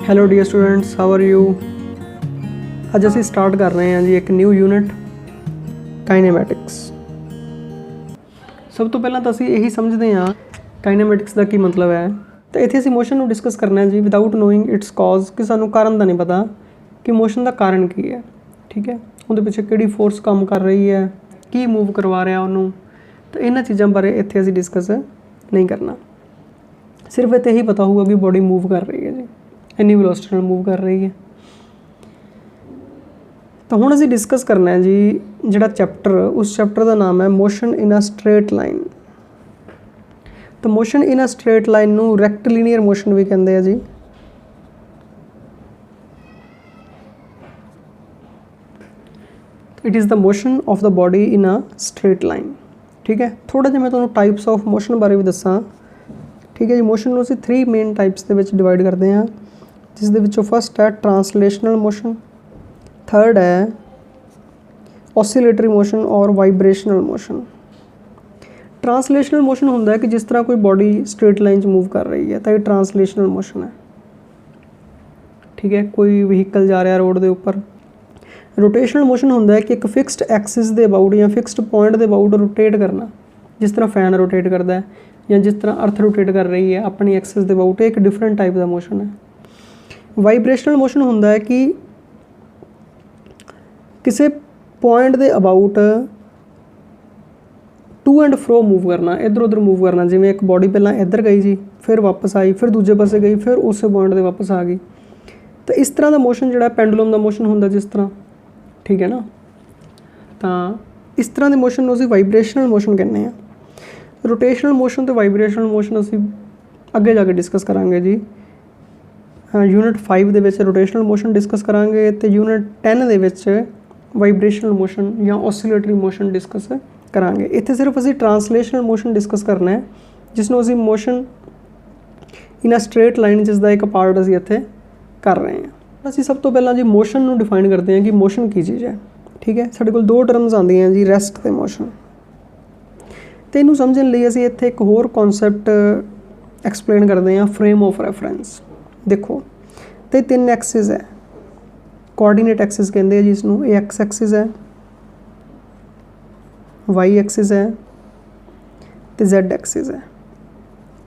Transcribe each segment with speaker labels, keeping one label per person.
Speaker 1: Hello dear students, how are you. ਅੱਜ ਅਸੀਂ start ਕਰ ਰਹੇ ਹਾਂ ਜੀ ਇੱਕ ਨਿਊ ਯੂਨਿਟ ਕਾਈਨੇਮੈਟਿਕਸ। ਸਭ ਤੋਂ ਪਹਿਲਾਂ ਤਾਂ ਅਸੀਂ ਇਹੀ ਸਮਝਦੇ ਹਾਂ ਕਾਈਨੇਮੈਟਿਕਸ ਦਾ ਕੀ ਮਤਲਬ ਹੈ। ਤਾਂ ਇੱਥੇ ਅਸੀਂ ਮੋਸ਼ਨ ਨੂੰ ਡਿਸਕਸ ਕਰਨਾ ਹੈ ਜੀ ਵਿਦਆਊਟ ਨੋਇੰਗ ਇਟਸ ਕਾਜ਼, ਕਿ ਸਾਨੂੰ ਕਾਰਨ ਦਾ ਨਹੀਂ ਪਤਾ ਕਿ ਮੋਸ਼ਨ ਦਾ ਕਾਰਨ ਕੀ ਹੈ। ਠੀਕ ਹੈ, ਉਹਦੇ ਪਿੱਛੇ ਕਿਹੜੀ ਫੋਰਸ ਕੰਮ ਕਰ ਰਹੀ ਹੈ, ਕੀ ਮੂਵ ਕਰਵਾ ਰਿਹਾ ਉਹਨੂੰ। ਤਾਂ ਇਹਨਾਂ ਚੀਜ਼ਾਂ ਬਾਰੇ ਇੱਥੇ ਅਸੀਂ ਡਿਸਕਸ ਨਹੀਂ ਕਰਨਾ। ਸਿਰਫ ਇੱਥੇ ਹੀ ਪਤਾ ਹੋਊਗਾ ਕਿ ਬੋਡੀ ਮੂਵ ਕਰ ਰਹੀ ਹੈ ਜੀ, ਇੰਨੀ ਵੈਲੋਸਿਟੀ ਨਾਲ ਮੂਵ ਕਰ ਰਹੀ ਹੈ। ਤਾਂ ਹੁਣ ਅਸੀਂ ਡਿਸਕਸ ਕਰਨਾ ਹੈ ਜੀ ਜਿਹੜਾ ਚੈਪਟਰ, ਉਸ ਚੈਪਟਰ ਦਾ ਨਾਮ ਹੈ motion in a straight line. ਤਾਂ motion in a straight line ਨੂੰ ਰੈਕਟੀਲੀਨੀਅਰ ਮੋਸ਼ਨ ਵੀ ਕਹਿੰਦੇ ਆ ਜੀ। It is the motion of the body in a straight line. ਠੀਕ ਹੈ, ਥੋੜ੍ਹਾ ਜਿਹਾ ਮੈਂ ਤੁਹਾਨੂੰ ਟਾਈਪਸ ਆਫ ਮੋਸ਼ਨ ਬਾਰੇ ਵੀ ਦੱਸਾਂ। ਠੀਕ ਹੈ ਜੀ, ਮੋਸ਼ਨ ਨੂੰ ਅਸੀਂ 3 ਮੇਨ ਟਾਈਪਸ ਦੇ ਵਿੱਚ ਡਿਵਾਈਡ ਕਰਦੇ ਹਾਂ, ਜਿਸ ਦੇ ਵਿੱਚੋਂ ਫਸਟ ਹੈ ਟਰਾਂਸਲੇਸ਼ਨਲ ਮੋਸ਼ਨ, थर्ड है ऑसिलेटरी मोशन और वाइब्रेशनल मोशन। ट्रांसलेशनल मोशन होता है कि जिस तरह कोई बॉडी स्ट्रेट लाइन मूव कर रही है तो ये ट्रांसलेशनल मोशन है। ठीक है, कोई व्हीकल जा रहा है रोड के उपर। रोटेशनल मोशन होता है कि एक फिक्सड एक्सिस के अबाउट या फिक्सड पॉइंट के अबाउट रोटेट करना, जिस तरह फैन रोटेट करता है या जिस तरह अर्थ रोटेट कर रही है अपनी एक्सिस के अबाउट, एक डिफरेंट टाइप का मोशन है। वाइब्रेशनल मोशन होता है कि किसी पॉइंट के about to and fro move करना, इधर उधर मूव करना। जिमें एक बॉडी पहला इधर गई जी, फिर वापस आई, फिर दूजे पासे गई, फिर उस पॉइंट से वापस आ गई। तो इस तरह का मोशन जो पेंडुलम का मोशन होंगे जिस तरह, ठीक है ना। तो इस तरह के मोशन को असीं वाइब्रेशनल मोशन कहते हैं। रोटेशनल मोशन तो वाइब्रेशनल मोशन असीं अगे जाके डिस्कस करांगे जी। यूनिट 5 ਦੇ ਵਿੱਚ रोटेशनल मोशन डिस्कस करांगे तो यूनिट 10 ਦੇ ਵਿੱਚ वाइब्रेशनल मोशन या ऑसिलेटरी मोशन डिस्कस करांगे। इत्थे सिर्फ असीं ट्रांसलेशनल मोशन डिस्कस करना है, जिसनों असीं motion in a straight line जिसका एक पार्ट असीं इत्थे कर रहे हैं। असीं सब तो पहलां जी मोशन नूं डिफाइन करते हैं कि मोशन की चीज़ है। ठीक है, साडे कोल 2 टर्म्स आंदियां जी, रैस्ट ते मोशन। ते इहनूं समझण लई असीं इत्थे एक होर कॉन्सैप्ट एक्सप्लेन करते हैं, फ्रेम ऑफ रैफरेंस। देखो तो 3 एक्सिस है, कोआर्डीनेट एक्सिस कहते हैं जिसनों। ये एक्स एक्सिस है, वाई एक्सिस है तो जैड एक्सिस है।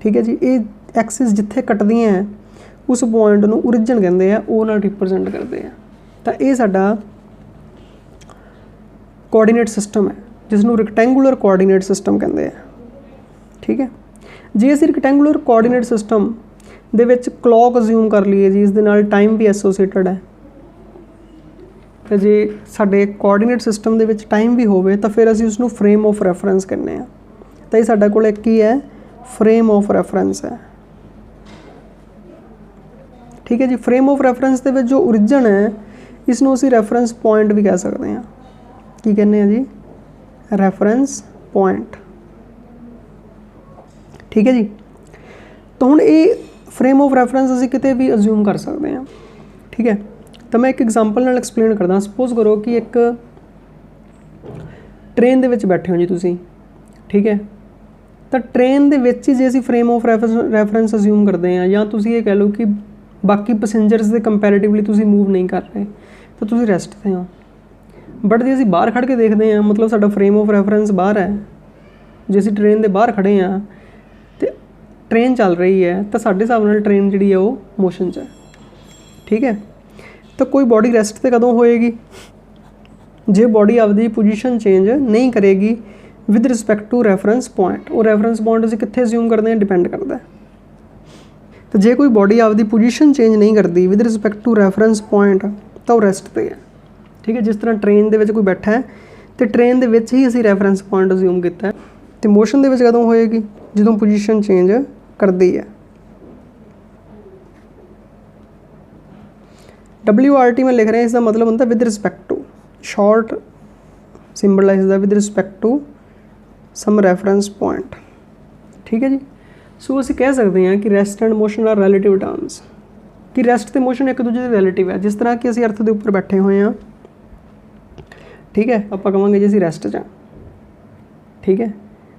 Speaker 1: ठीक है जी, ये एक्सिस जिथे कटदियाँ हैं उस पॉइंट नूं ओरिजिन कहते हैं, वो नाल रिप्रजेंट करते हैं। तो ये साडा कोआर्डीनेट सिस्टम है, जिसनों रिकटैंगूलर कोआर्डीनेट सिस्टम कहते हैं। ठीक है, जे असीं रिकटैंगूलर कोआर्डीनेट सिस्टम ਦੇ ਵਿੱਚ क्लॉक अज्यूम कर लीए जी, इस दे नाल टाइम भी एसोसीएटेड है। तो जे साडे कोआर्डीनेट सिस्टम ਦੇ ਵਿੱਚ टाइम भी होवे तो फिर असीं उसनूं फ्रेम ऑफ रैफरेंस कहने हैं। तो ये साडे कोल एक ही है, फ्रेम ऑफ रैफरेंस है। ठीक है जी, फ्रेम ऑफ रैफरेंस ਦੇ ਵਿੱਚ जो ओरिजिन है इसनूं असीं रैफरेंस पॉइंट भी कह सकते हैं। की कहने हैं जी, रैफरेंस पॉइंट। ठीक है जी, तो हुण ये फ्रेम ऑफ रैफरेंस असीं किते भी अज्यूम कर सकते हैं। ठीक है, तो मैं एक एग्जाम्पल नाल एक्सप्लेन करदा। सपोज करो कि एक ट्रेन दे विच बैठे हो जी तुसीं। ठीक है, तो ट्रेन दे विच ही जे असीं फ्रेम ऑफ रैफरेंस अज्यूम करते हैं, या तुसीं ये कह लो कि बाकी पैसेंजरस दे कंपैरेटिवली तुसीं मूव नहीं कर रहे, तो तुसीं रैस्ट ते हो। बट जे असीं बाहर खड़ के देखते हैं, मतलब साडा फ्रेम ऑफ रैफरेंस बाहर है। जे असीं ट्रेन दे बाहर खड़े हैं तो ट्रेन चल रही है, तो साडे हिसाब नाल ट्रेन जिहड़ी है वो मोशन च है। ठीक है, तो कोई बॉडी रैस्ट ते कदों होएगी, जे बॉडी आपदी पोजीशन चेंज नहीं करेगी with respect to reference point. और रैफरेंस पॉइंट असीं कित्थे अज्यूम करते हैं, डिपेंड करता है। तो जे कोई बॉडी आपदी पोजीशन चेंज नहीं करती with respect to reference point तो रैस्ट ते है। ठीक है, जिस तरह ट्रेन दे विच कोई बैठा है तो ट्रेन दे विच ही असीं रैफरेंस पॉइंट अज्यूम किया है। तो मोशन दे विच कदों होएगी, जदों पोजीशन चेंज करती है। WRT में लिख रहे हैं, इसका मतलब होता है with respect to, short symbolize the with respect to some reference point. ठीक है जी, सो असीं कह सकते हैं कि rest and motion are relative terms, कि रैस्ट ते मोशन एक दूजे के रिलेटिव है। जिस तरह कि असीं अर्थ के उपर बैठे हुए हैं, ठीक है, आपां कहांगे जी असीं रैस्ट च। ठीक है,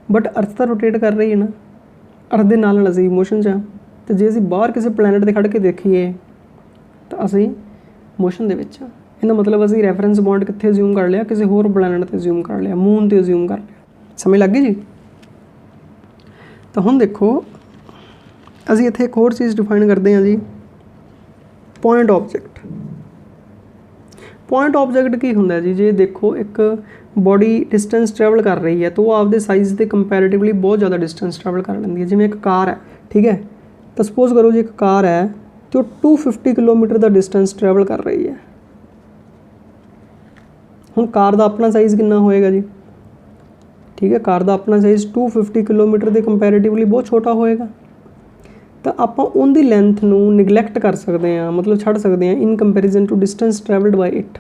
Speaker 1: बट अर्थ तो रोटेट कर रही है ना, अर्थ दे नाल असीं मोशन च। तो जे असीं बाहर किसी प्लैनेट ते खड़ के देखीए तो असीं मोशन दे विच आ। इहदा मतलब असीं रैफरेंस पॉइंट कित्थे अज्यूम कर लिया, किसी होर प्लैनेट ते अज्यूम कर लिया, मून ते अज्यूम कर लिया। समझ लग गई जी। तो हुण देखो असीं इत्थे एक होर चीज़ डिफाइन करते हैं जी, पॉइंट ऑब्जेक्ट। पॉइंट ऑब्जेक्ट की हुंदा जी, जे देखो एक बॉडी डिस्टेंस ट्रैवल कर रही है तो वो आपदे साइज़ ते कंपैरेटिवली बहुत ज़्यादा डिस्टेंस ट्रैवल कर लैंदी है। जिवें एक कार है, ठीक है, तो सपोज करो जी एक कार है तो 250 किलोमीटर का डिस्टेंस ट्रैवल कर रही है। हुण कार का अपना साइज़ कितना होएगा जी, ठीक है, कार का अपना साइज़ 250 किलोमीटर के कंपैरेटिवली बहुत छोटा होएगा। तो आपां उनकी लेंथ नूं निगलैक्ट कर सकते हैं, मतलब छड़ सकते हैं in comparison to distance travelled by it.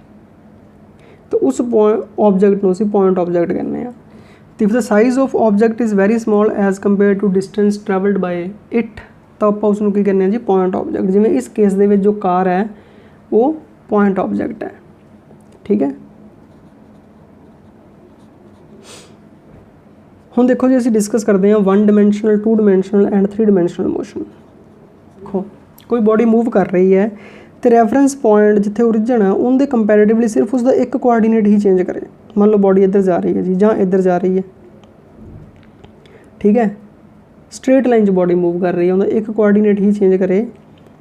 Speaker 1: तो उस ऑब्जेक्ट नूं असीं पॉइंट ऑब्जेक्ट कहने हैं। If the size of object is very small as compare to distance travelled by it, तो आपां उसनूं की कहने जी, पॉइंट ऑब्जेक्ट। जिवें इस केस दे विच जो कार है वो पॉइंट ऑब्जेक्ट है, ठीक है। हुण देखो जी असीं डिस्कस करते हैं 1 dimensional, 2 dimensional and 3 dimensional motion. देखो कोई बॉडी मूव कर रही है तो रैफरेंस पॉइंट जिथे ओरिजिन है उनके कंपैरेटिवली सिर्फ उसका एक कोआर्डीनेट ही चेंज करे। मान लो बॉडी इधर जा रही है जी, जहाँ इधर जा रही है, ठीक है, स्ट्रेट लाइन बॉडी मूव कर रही है, उनका एक कोआर्डीनेट ही चेंज करे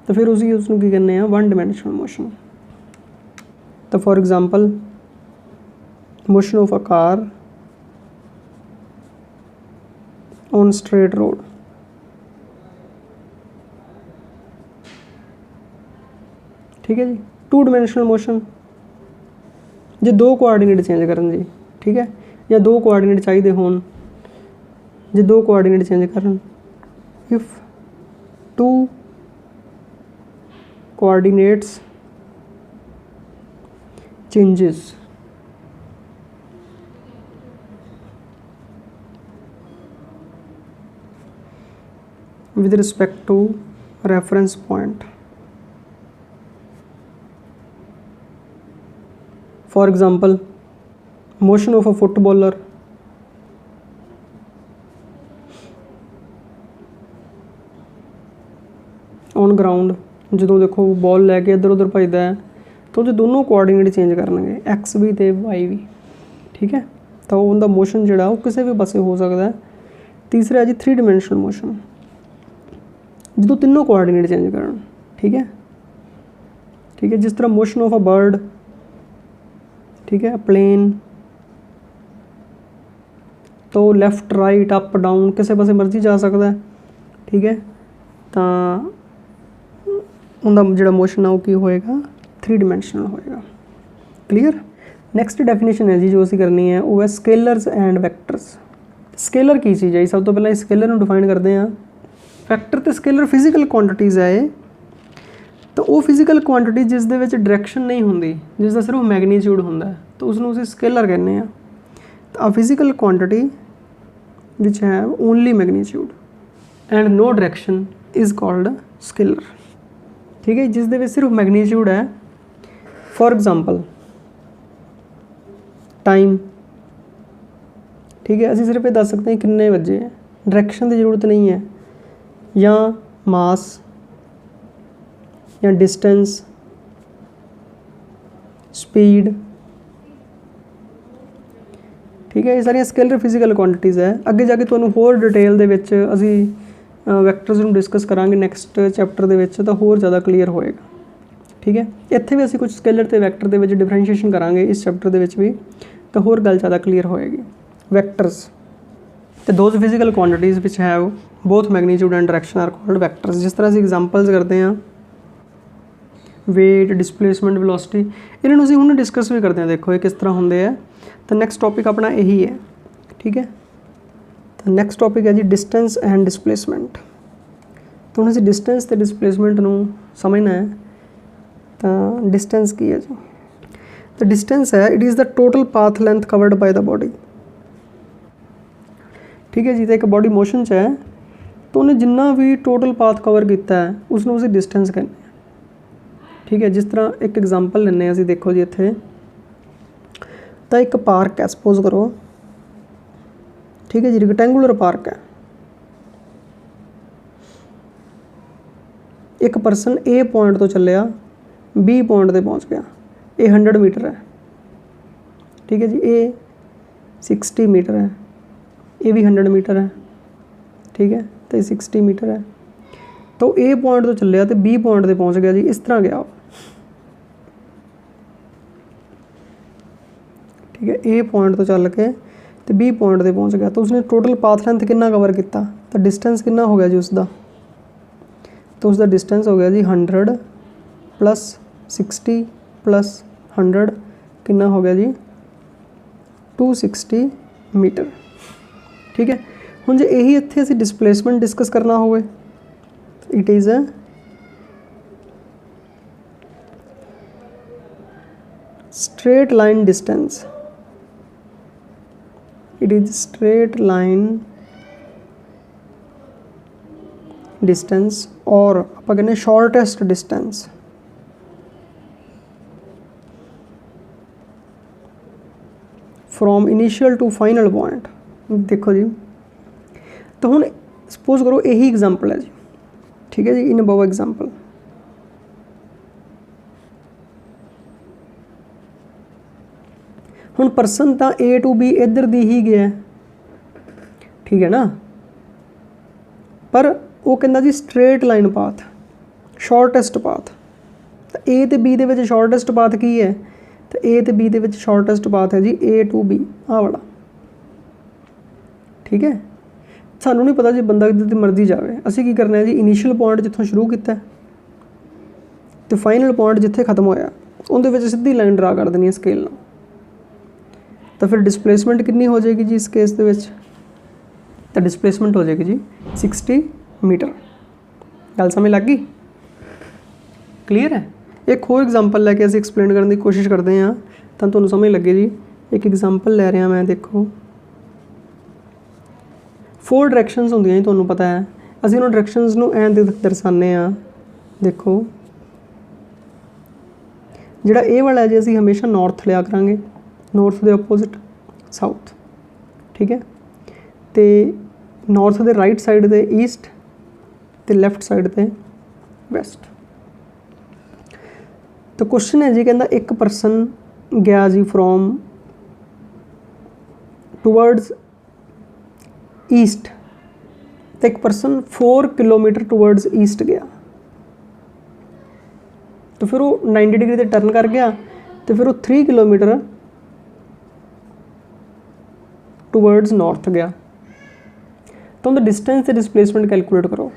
Speaker 1: तो फिर उसनूं की कहने 1 डिमेंशनल मोशन। तो for example motion of a car on straight road, ठीक है जी। 2 डिमेंशनल मोशन जो 2 कोआर्डीनेट चेंज करन जी, ठीक है, या 2 कोआर्डीनेट चाहिए होन, जो 2 कोआर्डीनेट चेंज करन, if 2 coordinates changes with respect to reference point. For example, motion of a footballer on ground, जो देखो बॉल लैके इधर उधर भजदा है तो जो दोनों कोआर्डीनेट चेंज करनगे एक्स भी ते वाई भी, ठीक है, तो उनका मोशन जोड़ा वो किसी भी पासे हो सकता है। तीसरा है जी 3 डिमेंशनल मोशन, जो तीनों कोआर्डीनेट चेंज करन, ठीक है, ठीक है, जिस तरह मोशन ऑफ अ बर्ड, ठीक है, प्लेन, तो लैफ्ट राइट अप डाउन किसी पासे मर्जी जा सकता है, ठीक है, तो उनका जो मोशन है वो की होएगा 3 डिमेंशनल होएगा। क्लीयर। नैक्सट डेफिनेशन है जी जो असीं करनी है वो है स्केलर्स एंड वैक्टर्स। स्केलर की चीज़ है, सब तो पहले स्केलर में डिफाइन करते हैं। वैक्टर तो स्केलर फिजिकल क्वांटिटीज़ है ये, तो वो फिजिकल क्वांटिटी जिस दे विच डायरैक्शन नहीं होंदी, जिसका सिर्फ मैगनीट्यूड होंदा है, तो उसनूं असीं स्केलर कहने हैं। तो अ फिजिकल क्वांटिटी विच है only magnitude and no direction is called scalar, ठीक है, जिस दे विच सिर्फ मैगनीट्यूड है। फॉर एग्जाम्पल टाइम, ठीक है, असीं सिर्फ ये दस सकते हैं कितने बजे हैं, डायरैक्शन की जरूरत नहीं है, या मास या डिस्टेंस, स्पीड, ठीक है, ये सारिया स्केलर फिजिकल क्वांटिटीज़ है। अगे जाके तुहानूं होर डिटेल दे विच असीं वैक्टर्स नूं डिस्कस करांगे नैक्सट चैप्टर दे विच, तो होर ज़्यादा क्लीयर होएगा, ठीक है। इत्थे भी असीं कुछ स्केलर ते वैक्टर दे विच डिफरेंशिएशन करांगे इस चैप्टर दे विच भी, तो होर गल ज़्यादा क्लीयर होएगी। वैक्टर्स तो those physical quantities which have both magnitude and direction are called vectors. जिस तरह असीं एग्जांपल्स करते हैं वेट, डिसप्लेसमेंट, वेलोसिटी, इन्होंने असीं हुण डिस्कस भी करते हैं। देखो ये किस तरह होंदे है। तो नैक्सट टॉपिक अपना यही है, ठीक है। तो नैक्सट टॉपिक है जी डिस्टेंस एंड डिसप्लेसमेंट। तो हुण असीं डिस्टेंस ते डिसप्लेसमेंट नूं समझना है। तो डिस्टेंस की है जी, तो डिस्टेंस है it is the total path length covered by the body, ठीक है जी। तो एक बॉडी मोशन च है तो उन्हें जिन्ना भी टोटल पाथ कवर किया है उसनूं असीं डिस्टेंस कहने, ठीक है। जिस तरह एक एग्जांपल लैने असीं, देखो जी इत्थे तो एक पार्क है, सपोज करो, ठीक है जी, रेक्टेंगुलर पार्क है, एक परसन ए पॉइंट तो चलिया बी पॉइंट पर पहुँच गया, ये 100 मीटर है, ठीक है जी, ये 60 मीटर है, ये भी 100 मीटर है, ठीक है, तो ये 60 मीटर है। तो ए पॉइंट तो चलिया तो बी पॉइंट पर पहुँच गया जी, इस तरह गया, ठीक है, ए पॉइंट तो चल के तो बी पॉइंट पर पहुँच गया। तो उसने टोटल पाथ लेंथ कितना कवर किया, तो डिस्टेंस कितना हो गया जी उसका, तो उसका डिस्टेंस हो गया जी 100 प्लस 60 प्लस 100 कितना हो गया जी 260 मीटर, ठीक है। हुण जे यही इत्थे असीं डिस्प्लेसमेंट डिस्कस करना होवे, it is a straight line distance, it is straight line distance और ਆਪਾਂ ਕਹਿੰਦੇ shortest distance from initial to final point। देखो जी, तो ਹੁਣ सपोज करो यही एग्जाम्पल है जी, ठीक है जी, इन अबव एग्जाम्पल हुण परसन तो ए टू बी इधर दी ही गया, ठीक है ना, पर वो कहता जी straight line path shortest path, तो ए तो बी दे शॉर्टेस्ट पाथ की है, तो ए तो बी दे शॉर्टेस्ट पाथ है जी ए टू बी आ वाला, ठीक है। सानू नहीं पता जी बंदा जिद्द मर्जी जाए, असीं की करना है जी इनिशियल पॉइंट जिथों शुरू किया तो फाइनल पॉइंट जिथे खत्म होया उहदे विच सीधी लाइन ड्रा कर देनी है स्केल नाल, तो फिर डिस्प्लेसमेंट कितनी हो जाएगी जी इस केस दे विच, तो डिस्प्लेसमेंट हो जाएगी जी 60 मीटर। गल समझ लग गई, क्लीयर है। एक होर एग्जाम्पल लैके असीं एक्सप्लेन करने की कोशिश करते हैं तो तुहानूं समझ लगे जी। एक एग्जाम्पल लै रहा मैं, देखो 4 डायरैक्शनस होंदियां जी, तुहानूं पता है, असीं उन्हां डायरैक्शनस नूं ऐं दर्शाने आ, देखो जिहड़ा ए वाला है जी असीं हमेशा नॉर्थ लिया करांगे, नॉर्थ के ओपोजिट साउथ, ठीक है, तो नॉर्थ के राइट साइड ते ईस्ट तो लैफ्ट साइड ते वैस्ट। तो क्वेश्चन है जी, कहता एक परसन गया जी फ्रॉम टूवर्ड्स ईस्ट, तो एक परसन 4 किलोमीटर टूवर्ड्स ईस्ट गया, तो फिर वो 90 डिग्री ते टर्न कर गया, तो फिर वो 3 किलोमीटर टूवर्ड्स नॉर्थ गया। तो उनका डिस्टेंस से डिस्प्लेसमेंट कैलकुलेट करो।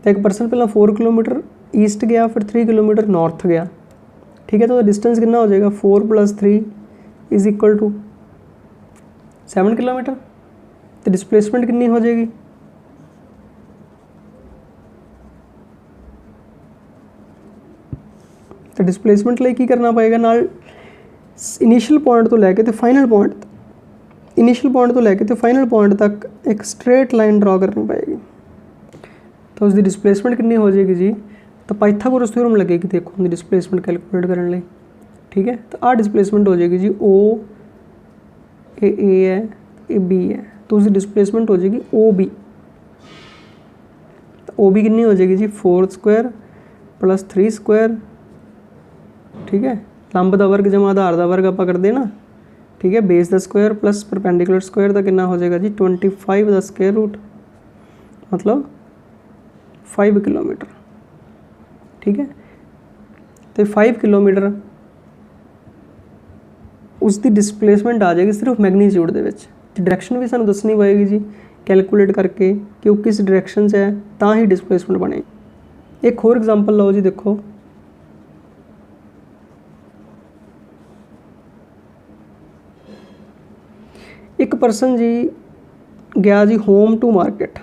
Speaker 1: तो एक परसन पहला 4 किलोमीटर ईस्ट गया, फिर 3 किलोमीटर नॉर्थ गया, ठीक है, तो डिस्टेंस कितना हो जाएगा 4 + 3 इज इक्वल टू 7 किलोमीटर। तो डिस्प्लेसमेंट कितनी हो जाएगी, तो डिस्प्लेसमेंट लिए की करना पड़ेगा, नाल इनिशियल पॉइंट तो लैके तो फाइनल पॉइंट, इनिशियल पॉइंट तो लैके तो फाइनल पॉइंट तक एक स्ट्रेट लाइन ड्रॉ करनी पड़ेगी। तो उसकी डिस्प्लेसमेंट कितनी हो जाएगी जी, तो पाइथागोरस थ्योरम लगेगी, देखो उनकी डिस्प्लेसमेंट कैलकुलेट करने लिए, ठीक है। तो आ डिस्प्लेसमेंट हो जाएगी जी ओ, ए है, ए बी है, तो उसकी डिस्प्लेसमेंट हो जाएगी ओ बी। तो ओ बी कितनी हो जाएगी जी 4 स्क्वायर + 3 स्क्वायर, ठीक है, लंब का वर्ग जमा आधार का वर्ग आप करते ना, ठीक है, बेस का स्क्वायर प्लस परपेंडिकुलर स्क्वायर का कितना हो जाएगा जी 25 का स्क्वायर रूट, मतलब 5 किलोमीटर, ठीक है। तो 5 किलोमीटर उसकी डिस्प्लेसमेंट आ जाएगी सिर्फ मैगनीट्यूड दे विच, डायरैक्शन भी सानूं दसनी पएगी जी कैलकुलेट करके कि वो किस डायरैक्शन से है, तां ही डिस्प्लेसमेंट बनेगी। एक होर एग्जाम्पल लो जी, देखो एक परसन जी गया जी होम टू मार्केट,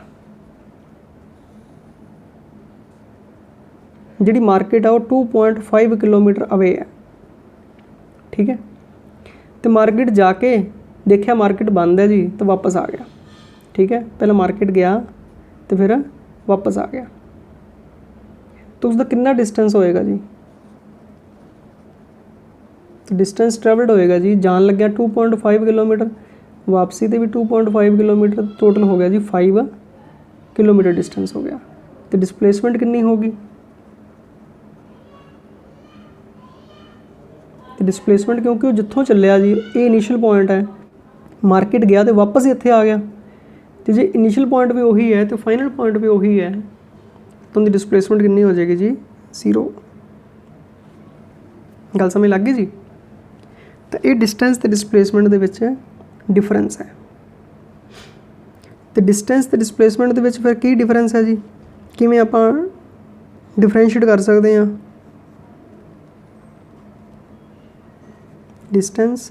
Speaker 1: जी मार्केट है वो 2.5 किलोमीटर अवे है, ठीक है। तो मार्केट जाके देखा मार्केट बंद है जी, तो वापस आ गया, ठीक है, पहले मार्केट गया तो फिर वापस आ गया। तो उसका कितना डिस्टेंस होएगा जी, तो डिस्टेंस ट्रैवल्ड होएगा जी, जान लग गया 2.5 किलोमीटर, वापसी तो भी 2.5 किलोमीटर, टोटल हो गया जी 5 किलोमीटर डिस्टेंस हो गया, तो डिसप्लेसमेंट कितनी होगी, तो डिसप्लेसमेंट क्योंकि वो जिथों चलिया जी ये इनिशियल पॉइंट है, मार्केट गया तो वापस ही इत्थे आ गया, तो जे इनिशियल पॉइंट भी वही है तो फाइनल पॉइंट भी वही है, तो उनकी डिसप्लेसमेंट कितनी हो जाएगी जी 0। गल समझ लग गई जी। तो ये डिस्टेंस तो डिसप्लेसमेंट दे विच डिफरेंस है। तो डिस्टेंस तो डिसप्लेसमेंट दे विच फिर की डिफरेंस है जी, किवें आपां डिफरेंशिएट कर सकते हैं डिस्टेंस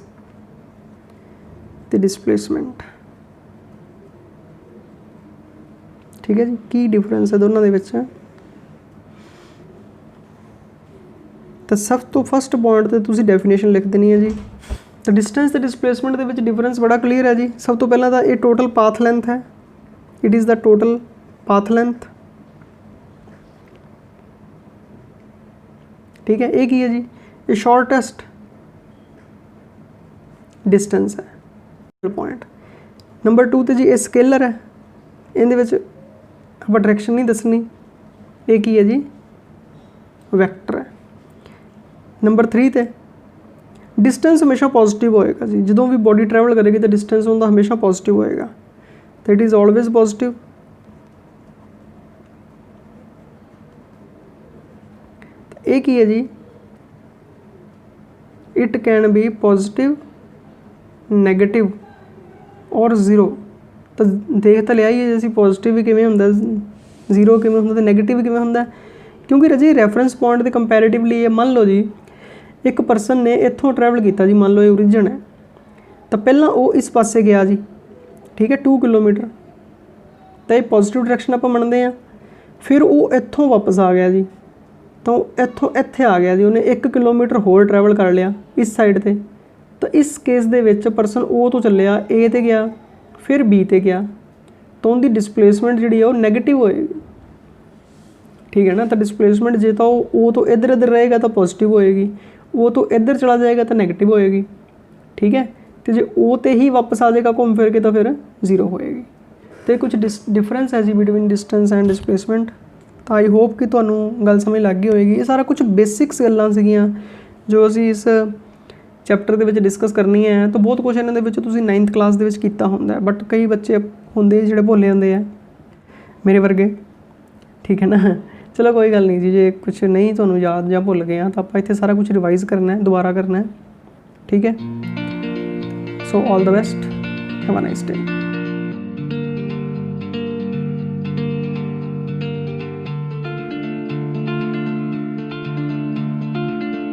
Speaker 1: तो डिसप्लेसमेंट, ठीक है जी। की डिफरेंस है दोनों दे विच, तो सब तो फस्ट पॉइंट तो तुसीं डेफिनेशन लिख देनी है जी। तो डिस्टेंस तो डिसप्लेसमेंट दे विच डिफरेंस बड़ा क्लीयर है जी। सब तो पहला तो ये टोटल पाथ लेंथ है, it is the total path length, ठीक है। एक ही है जी, ये शॉर्टेस्ट डिस्टेंस है पॉइंट। नंबर 2 तो जी ये स्केलर है, इहदे विच आपां डायरैक्शन नहीं दसनी, एक ही है जी वैक्टर है। नंबर 3 ते डिस्टेंस हमेशा पॉजिटिव होएगा जी, जो भी बॉडी ट्रैवल करेगी तो डिस्टेंस उनका हमेशा पॉजिटिव होएगा, तो इट इज़ ऑलवेज पॉजिटिव। एक ही है जी it can be positive negative और 0। तो देख तो लिया ही है जी पॉजिटिव भी किवें हुंदा, 0 किवें हुंदा ते नैगेटिव भी किवें हुंदा, क्योंकि रजी रैफरेंस पॉइंट के कंपैरेटिवली मान लो जी एक परसन ने इत्थों ट्रैवल किया जी, मान लो ये ओरिजिन है, तो पहला वो इस पासे गया जी, ठीक है 2 किलोमीटर, तो ये पॉजिटिव डायरैक्शन आप मनते हैं। फिर वो इत्थों वापस आ गया जी, तो इत्थों इत्थे आ गया जी, उन्हें 1 किलोमीटर होर ट्रैवल कर लिया इस साइड ते, तो इस केस दे विच परसन ओ तो चलिया ए ते गया फिर बी ते गया, तो उनकी डिसप्लेसमेंट जी वो नैगेटिव होएगी, ठीक है ना। तो डिसप्लेसमेंट जे तो वो तो इधर इधर रहेगा तो पॉजिटिव होएगी, वो तो इधर चला जाएगा तो नैगेटिव होएगी, ठीक है। तो जे ओ ते ही वापस आ जाएगा घूम फिर के तो फिर 0 होएगी। तो कुछ डिफरेंस है जी बिटवीन डिस्टेंस एंड डिसप्लेसमेंट। तो आई होप कि तुहानूं गल समझ लग गई होएगी। ये सारा कुछ बेसिक्स गल्लां सीगियां जो असीं इस चैप्टर दे विच डिस्कस करनी है। तो बहुत कुछ इन्हां दे विच तुसीं 9th क्लास दे विच कीता हुंदा है, बट कई बच्चे हुंदे जिहड़े भुल जांदे आ मेरे वर्गे, ठीक है ना। चलो कोई गल नहीं जी, जे कुछ नहीं तुहानूं याद या भुल गया तो आपां इत्थे सारा कुछ रिवाइज़ करना है, दोबारा करना है, ठीक है। So all the best, have a nice day.